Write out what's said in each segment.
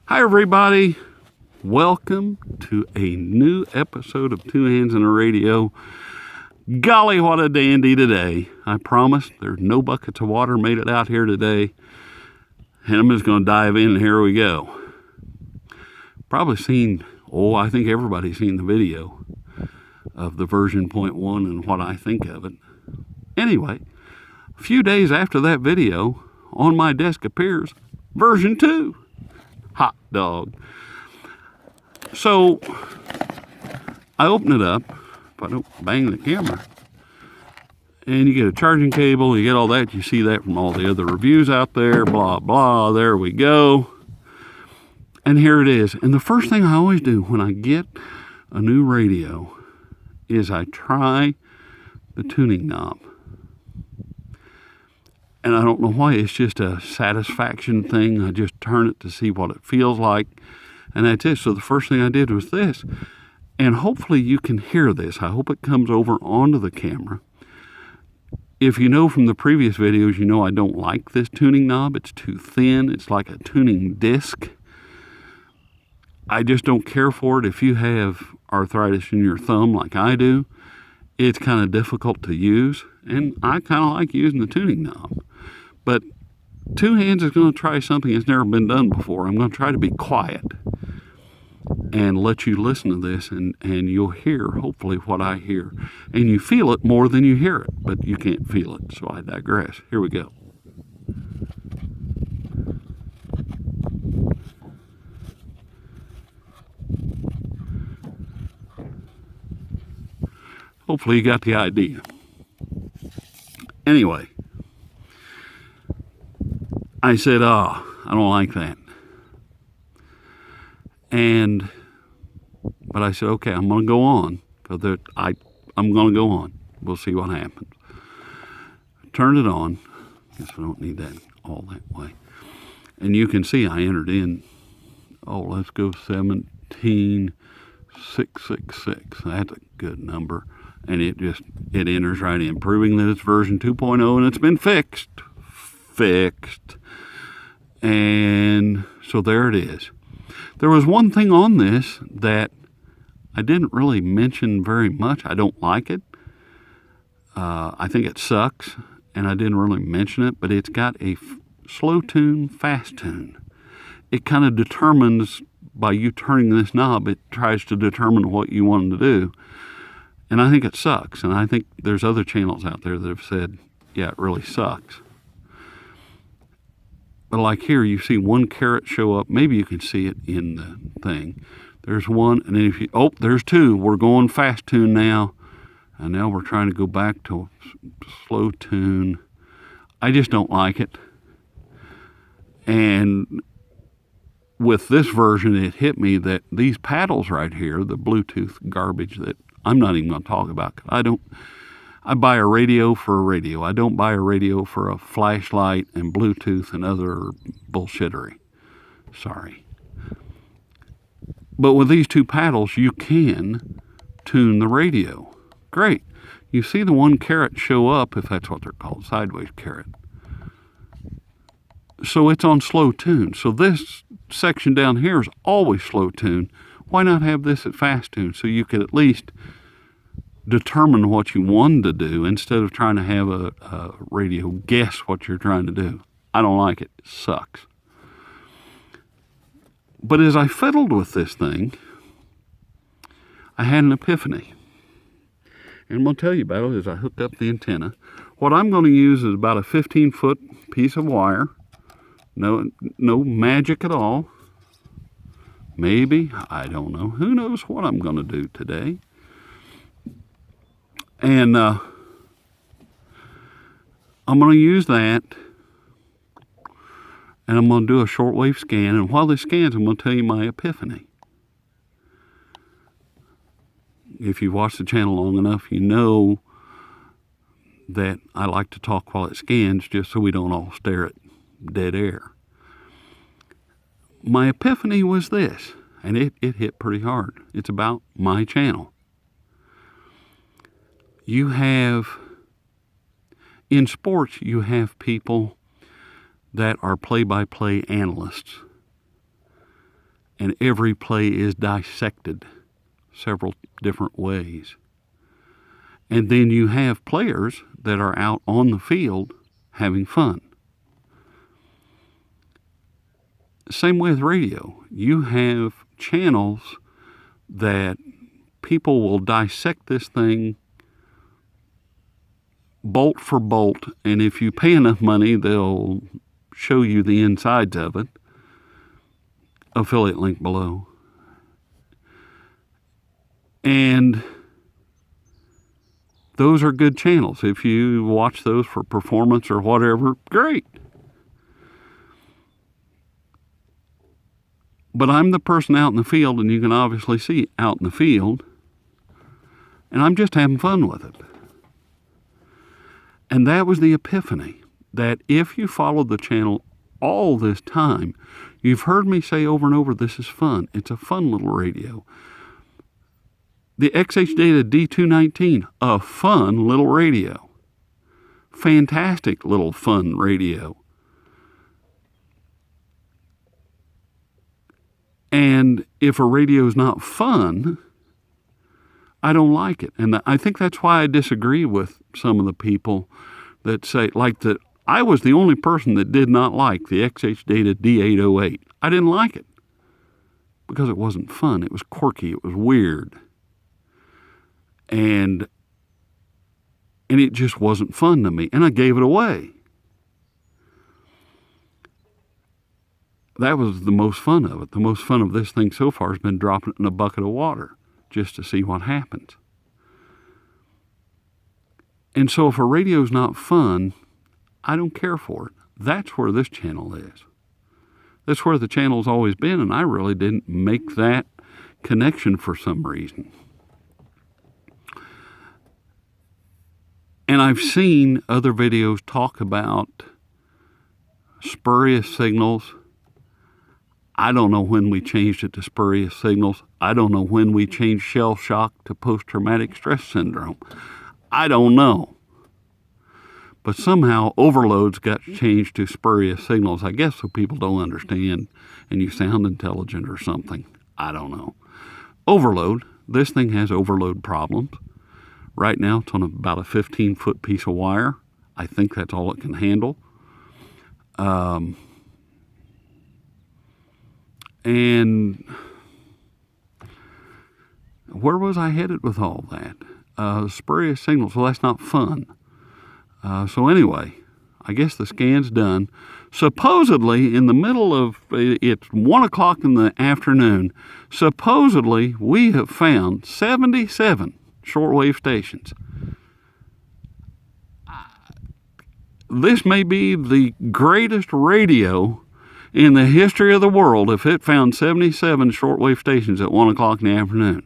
Hi, everybody. Welcome to a new episode of Two Hands in a Radio. Golly, what a dandy today. I promise there's no buckets of water made it out here today. And I'm just going to dive in, and here we go. Probably seen, I think everybody's seen the video of the version 0.1 and what I think of it. Anyway, a few days after that video, on my desk appears version 2. Hot dog. So I open it up, if I don't bang the camera, and you get a charging cable, you get all that, you see that from all the other reviews out there, blah, blah, there we go. And here it is. And the first thing I always do when I get a new radio is I try the tuning knob. And I don't know why, it's just a satisfaction thing. I just turn it to see what it feels like. And that's it. So the first thing I did was this. And hopefully you can hear this. I hope it comes over onto the camera. If you know from the previous videos, you know I don't like this tuning knob. It's too thin. It's like a tuning disc. I just don't care for it. If you have arthritis in your thumb like I do, it's kind of difficult to use. And I kind of like using the tuning knob. But Two Hands is going to try something that's never been done before. I'm going to try to be quiet and let you listen to this, and you'll hear, hopefully, what I hear. And you feel it more than you hear it, but you can't feel it, so I digress. Here we go. Hopefully you got the idea. Anyway, I said, I don't like that. But I said, okay, I'm going to go on. I'm going to go on. We'll see what happens. Turned it on. Guess we don't need that all that way. And you can see I entered in, let's go 17666. That's a good number. And it enters right in, proving that it's version 2.0 and it's been fixed. And so there it is. There was one thing on this that I didn't really mention very much. I don't like it. I think it sucks, and I didn't really mention it, but it's got a slow tune, fast tune. It kind of determines, by you turning this knob, it tries to determine what you want them to do. And I think it sucks. And I think there's other channels out there that have said, yeah, it really sucks. But like here, you see one caret show up. Maybe you can see it in the thing. There's one, and then there's two. We're going fast tune now. And now we're trying to go back to slow tune. I just don't like it. And with this version, it hit me that these paddles right here, the Bluetooth garbage that I'm not even going to talk about. I buy a radio for a radio. I don't buy a radio for a flashlight and Bluetooth and other bullshittery. Sorry. But with these two paddles, you can tune the radio. Great. You see the one caret show up, if that's what they're called, sideways caret. So it's on slow tune. So this section down here is always slow tune. Why not have this at fast tune so you could at least determine what you wanted to do instead of trying to have a radio guess what you're trying to do? I don't like it. It sucks. But as I fiddled with this thing, I had an epiphany. And I'm going to tell you about it as I hook up the antenna. What I'm going to use is about a 15-foot piece of wire. No magic at all. Maybe. I don't know. Who knows what I'm going to do today. And I'm going to use that. And I'm going to do a shortwave scan. And while this scans, I'm going to tell you my epiphany. If you've watched the channel long enough, you know that I like to talk while it scans just so we don't all stare at dead air. My epiphany was this, and it hit pretty hard. It's about my channel. You have, in sports, you have people that are play-by-play analysts. and every play is dissected several different ways. And then you have players that are out on the field having fun. Same way with radio. You have channels that people will dissect this thing bolt for bolt, and if you pay enough money, they'll show you the insides of it. Affiliate link below. And those are good channels. If you watch those for performance or whatever, great. But I'm the person out in the field, and you can obviously see out in the field, and I'm just having fun with it. And that was the epiphany, that if you followed the channel all this time, you've heard me say over and over, this is fun. It's a fun little radio. The XHDATA D-109, a fun little radio. Fantastic little fun radio. And if a radio is not fun, I don't like it. And I think that's why I disagree with some of the people that say, like that I was the only person that did not like the XHDATA D808. I didn't like it because it wasn't fun. It was quirky. It was weird. And it just wasn't fun to me. And I gave it away. That was the most fun of it. The most fun of this thing so far has been dropping it in a bucket of water just to see what happens. And so if a radio's not fun, I don't care for it. That's where this channel is. That's where the channel's always been, and I really didn't make that connection for some reason. And I've seen other videos talk about spurious signals. I don't know when we changed it to spurious signals. I don't know when we changed shell shock to post-traumatic stress syndrome. I don't know. But somehow overloads got changed to spurious signals, I guess so people don't understand and you sound intelligent or something. I don't know. Overload. This thing has overload problems. Right now it's on about a 15-foot piece of wire. I think that's all it can handle. And where was I headed with all that? Spurious signals. Well, that's not fun. So anyway, I guess the scan's done. Supposedly, in the middle of, it's 1 o'clock in the afternoon, supposedly we have found 77 shortwave stations. This may be the greatest radio in the history of the world if it found 77 shortwave stations at 1 o'clock in the afternoon.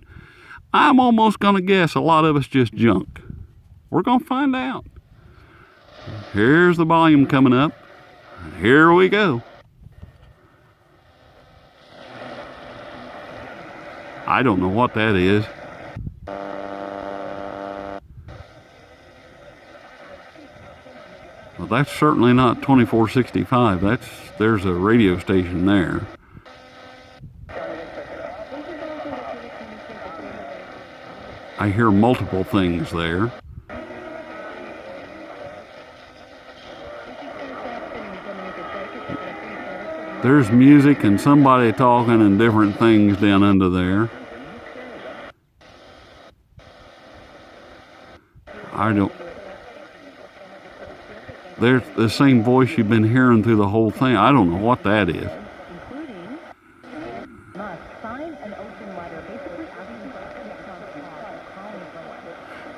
I'm almost going to guess a lot of it's just junk. We're going to find out. Here's the volume coming up. Here we go. I don't know what that is. Well, that's certainly not 2465. There's a radio station there. I hear multiple things there. There's music and somebody talking and different things down under there. There's the same voice you've been hearing through the whole thing. I don't know what that is.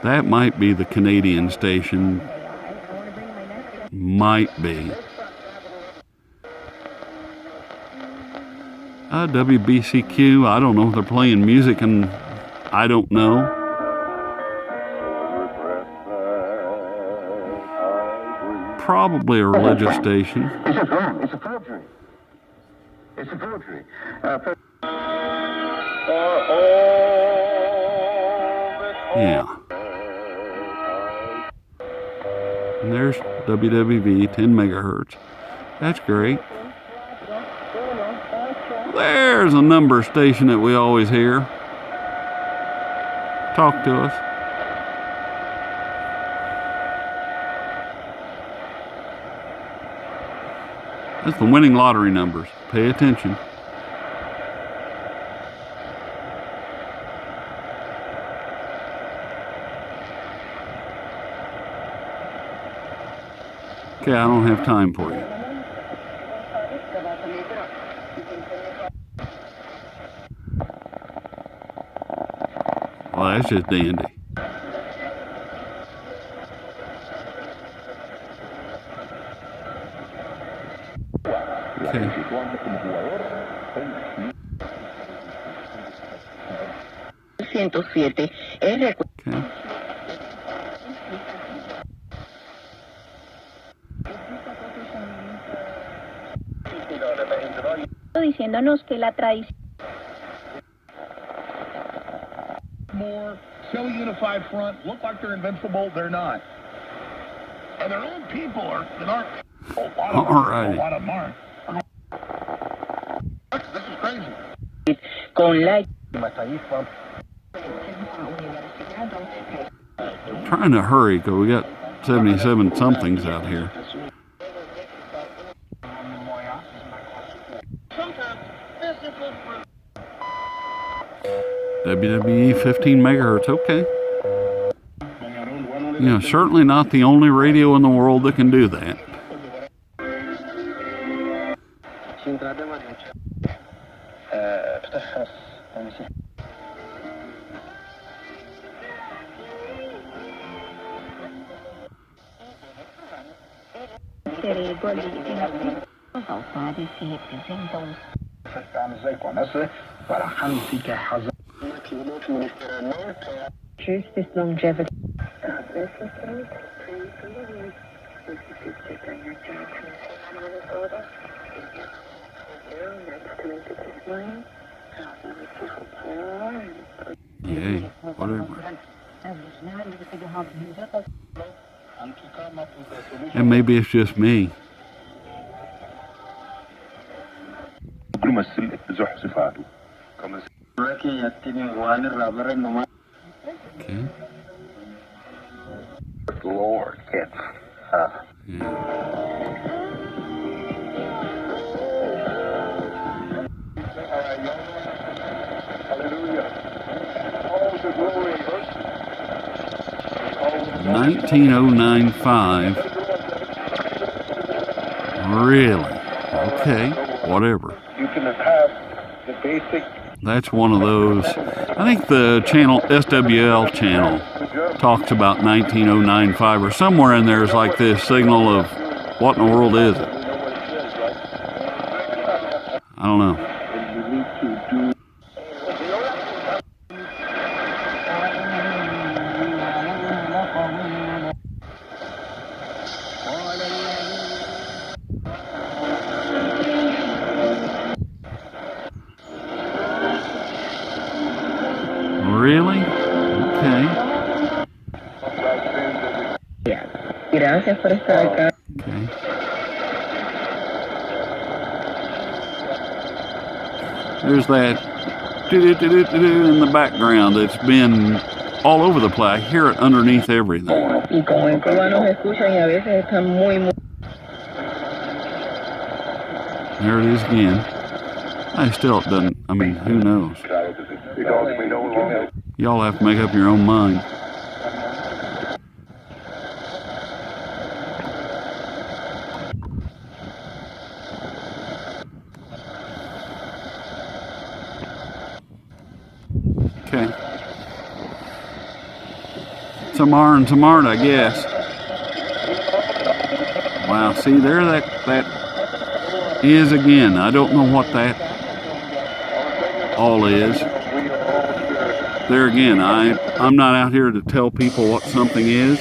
That might be the Canadian station. Might be. WBCQ, I don't know if they're playing music, and I don't know. Probably a religious station. It's a form. It's a forgery. It's a forgery. Yeah. And there's WWV, 10 megahertz. That's great. There's a number station that we always hear. Talk to us. That's the winning lottery numbers. Pay attention. Okay, I don't have time for you. Well, that's just dandy. Okay. 107. Okay. Diciéndonos que la tradición. More so unified front look like they're invincible. They're not, and their own people aren't. A lot of them aren't. This is crazy. Con la Trying to hurry because we got 77 somethings out here. WWE 15 megahertz, okay. You know, certainly not the only radio in the world that can do that. This longevity. Yay, whatever. And maybe it's just me. Okay. Lord, it's Yeah. hallelujah. All the glory and mercy. 19095. Really? Okay, whatever. You can have the basic. That's one of those. I think the channel, SWL channel, talks about 19095 or somewhere in there is like this signal of what in the world is it? I don't know. You need to do. 'Really? Okay. Gracias por estar acá. Okay. There's that do-do-do-do-do in the background that's been all over the place. I hear it underneath everything. Y como en Cuba nos escuchan y a veces están muy. There it is again. I still doesn't, I mean, who knows? Y'all have to make up your own mind. Okay. Tomorrow and tomorrow, I guess. Wow, see there that is again. I don't know what that all is. There again, I'm not out here to tell people what something is,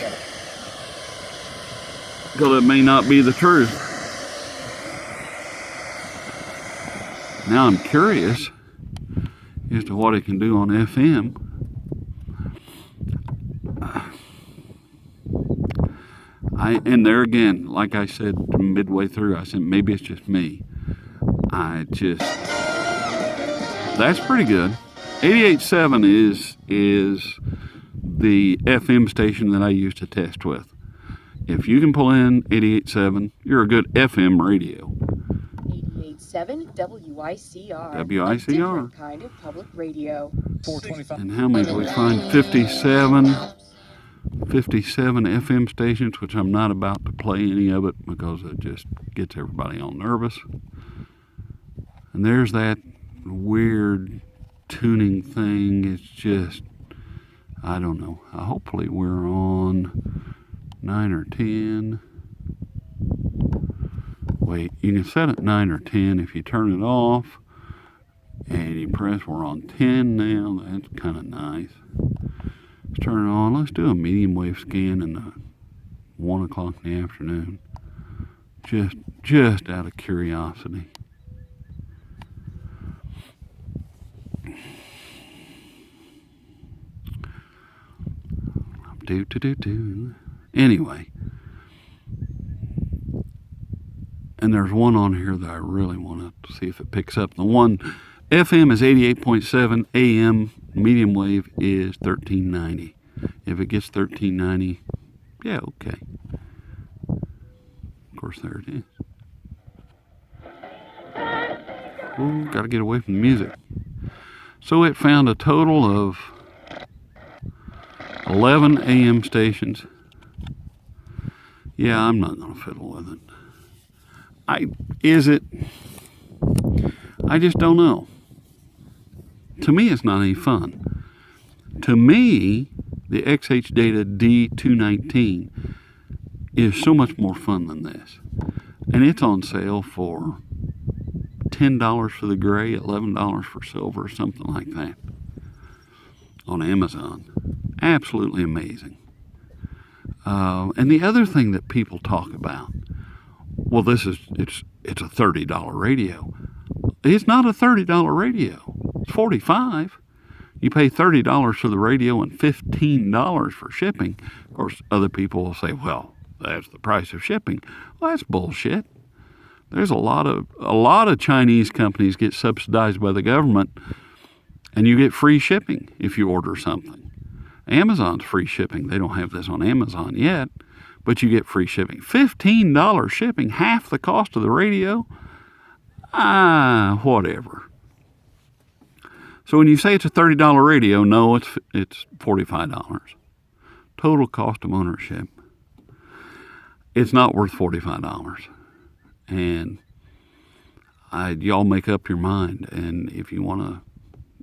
because it may not be the truth. Now I'm curious as to what it can do on FM. And there again, like I said midway through, I said maybe it's just me. I just That's pretty good. 88.7 is the FM station that I used to test with. If you can pull in 88.7, you're a good FM radio. 88.7 WICR. WICR. A different kind of public radio. 425. And how many do we find? 57 FM stations, which I'm not about to play any of it because it just gets everybody all nervous. And there's that weird tuning thing. It's just, I don't know. Hopefully we're on 9 or 10. Wait, you can set it 9 or 10 if you turn it off and you press, we're on 10 now. That's kind of nice. Let's turn it on. Let's do a medium wave scan in the 1 o'clock in the afternoon. Just out of curiosity. Anyway, and there's one on here that I really want to see if it picks up. The one FM is 88.7, AM medium wave is 1390. If it gets 1390, yeah, okay. Of course, there it is. Ooh, gotta get away from the music. So it found a total of 11 AM stations. Yeah, I'm not going to fiddle with it. I just don't know. To me, it's not any fun. To me, the XHDATA D-109 is so much more fun than this. And it's on sale for $10 for the gray, $11 for silver, something like that, on Amazon. Absolutely amazing. And the other thing that people talk about, well, it's a $30 radio. It's not a $30 radio. It's $45. You pay $30 for the radio and $15 for shipping. Of course, other people will say, well, that's the price of shipping. Well, that's bullshit. There's a lot of Chinese companies get subsidized by the government, and you get free shipping if you order something. Amazon's free shipping. They don't have this on Amazon yet, but you get free shipping. $15 shipping, half the cost of the radio. Whatever. So when you say it's a $30 radio, no, it's $45. Total cost of ownership. It's not worth $45. And y'all make up your mind. And if you want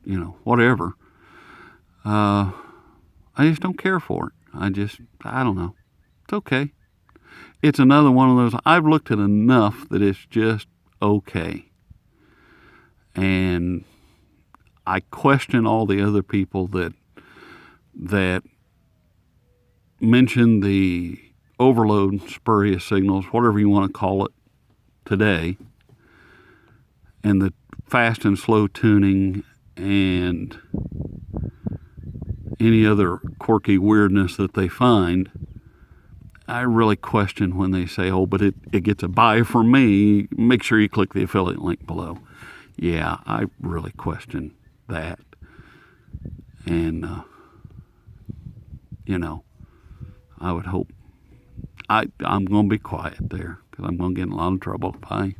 to, whatever. I just don't care for it. I don't know. It's okay. It's another one of those, I've looked at enough that it's just okay. And I question all the other people that mention the overload, spurious signals, whatever you want to call it today, and the fast and slow tuning and any other quirky weirdness that they find. I really question when they say, oh, but it gets a buy from me. Make sure you click the affiliate link below. Yeah, I really question that. And, I would hope. I'm going to be quiet there because I'm going to get in a lot of trouble if I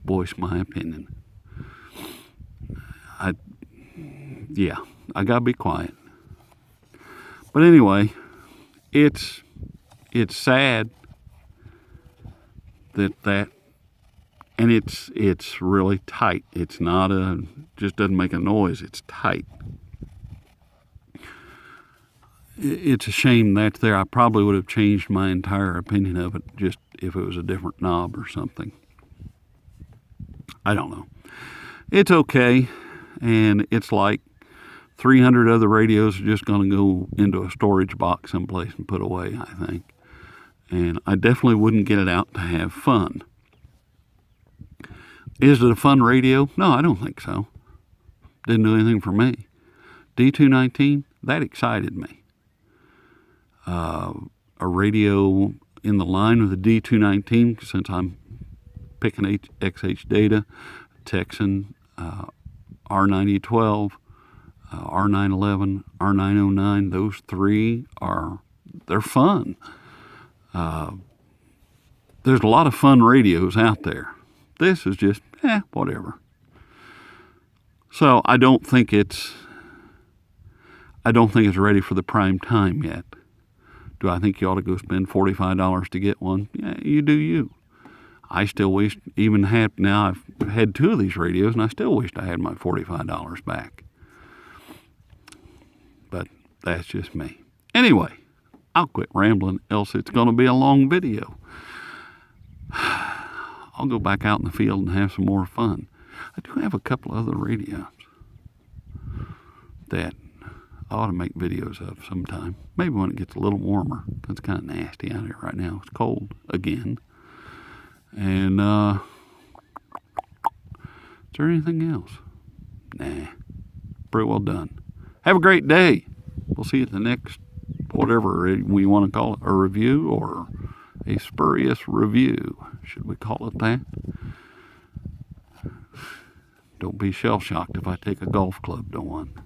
voice my opinion. I got to be quiet. But anyway, it's sad that and it's really tight. It's not just doesn't make a noise. It's tight. It's a shame that's there. I probably would have changed my entire opinion of it just if it was a different knob or something. I don't know. It's okay, and it's like 300 other radios are just going to go into a storage box someplace and put away, I think. And I definitely wouldn't get it out to have fun. Is it a fun radio? No, I don't think so. Didn't do anything for me. D-109, that excited me. A radio in the line with the D-109, since I'm picking XHDATA, Texan, R9012, R911, R909. Those three they're fun. There's a lot of fun radios out there. This is just, whatever. So I don't think it's ready for the prime time yet. Do I think you ought to go spend $45 to get one? Yeah, you do you. I still wish, now I've had two of these radios, and I still wished I had my $45 back. But that's just me. Anyway, I'll quit rambling, else it's going to be a long video. I'll go back out in the field and have some more fun. I do have a couple other radios that I ought to make videos of sometime. Maybe when it gets a little warmer. It's kind of nasty out here right now. It's cold again. And, is there anything else? Nah. Pretty well done. Have a great day. We'll see you at the next, whatever we want to call it, a review or a spurious review. Should we call it that? Don't be shell-shocked if I take a golf club to one.